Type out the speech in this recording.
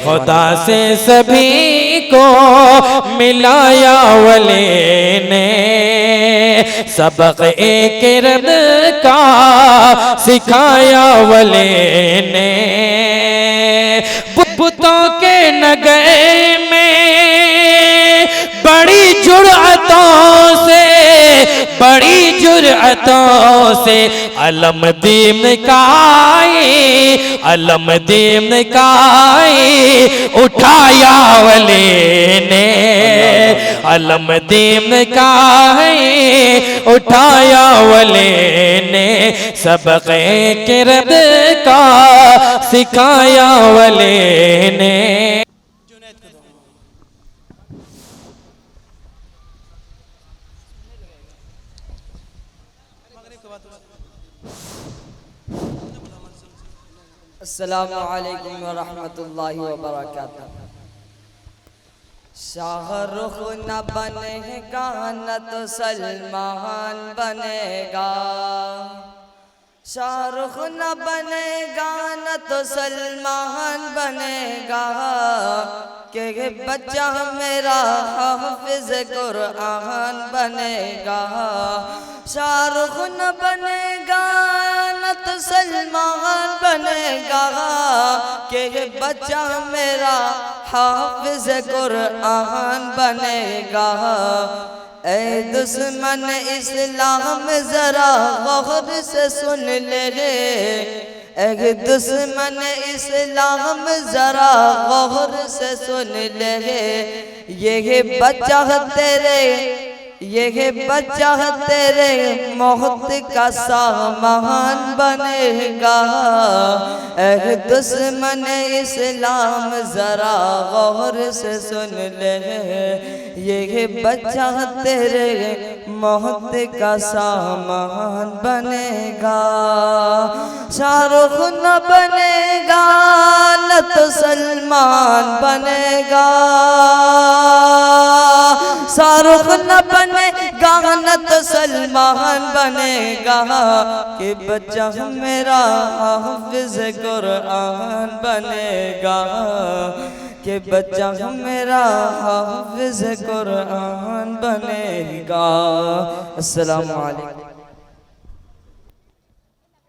खुदा से सभी को मिलाया वली ने, सबक एक रब का सिखाया वली ने। बुतों के नगरे में बड़ी जुर्अतों से, बड़ी जुर्अतों से अलम दीन काए, अलम दीन काए उठाया वली ने, अलम दीन काए उठाया वली ने, सबक के रब का सिखाया वली ने। अस्सलामु अलैकुम व रहमतुल्लाहि व बरकातुहू। शाहरुख न बनेगा न तो सलमान बनेगा, शाहरुख न बनेगा न तो सलमान बनेगा, कि बच्चा मेरा हाफिज कुरान बनेगा। शाहरुख न बनेगा न तो सलमान बनेगा, कि बच्चा मेरा हाफिज कुरान बनेगा। ऐ दुश्मन इस्लाम जरा गौर से सुन ले, ऐ दुश्मन इस्लाम जरा गौर से सुन ले, ये बच्चा तेरे, ये बच्चा तेरे मौत का सामान बनेगा। ऐ दुश्मन इस्लाम जरा गौर से सुन ले, ये बच्चा तेरे मौत का सामान बनेगा। शाहरुख न बनेगा न तो सलमान बनेगा, शाहरुख न बनेगा न तो सलमान बनेगा, कि बच्चा मेरा हाफिज कुरान बनेगा, कि बच्चा मेरा हाफिज कुरान बनेगा। अस्सलामु अलैकुम।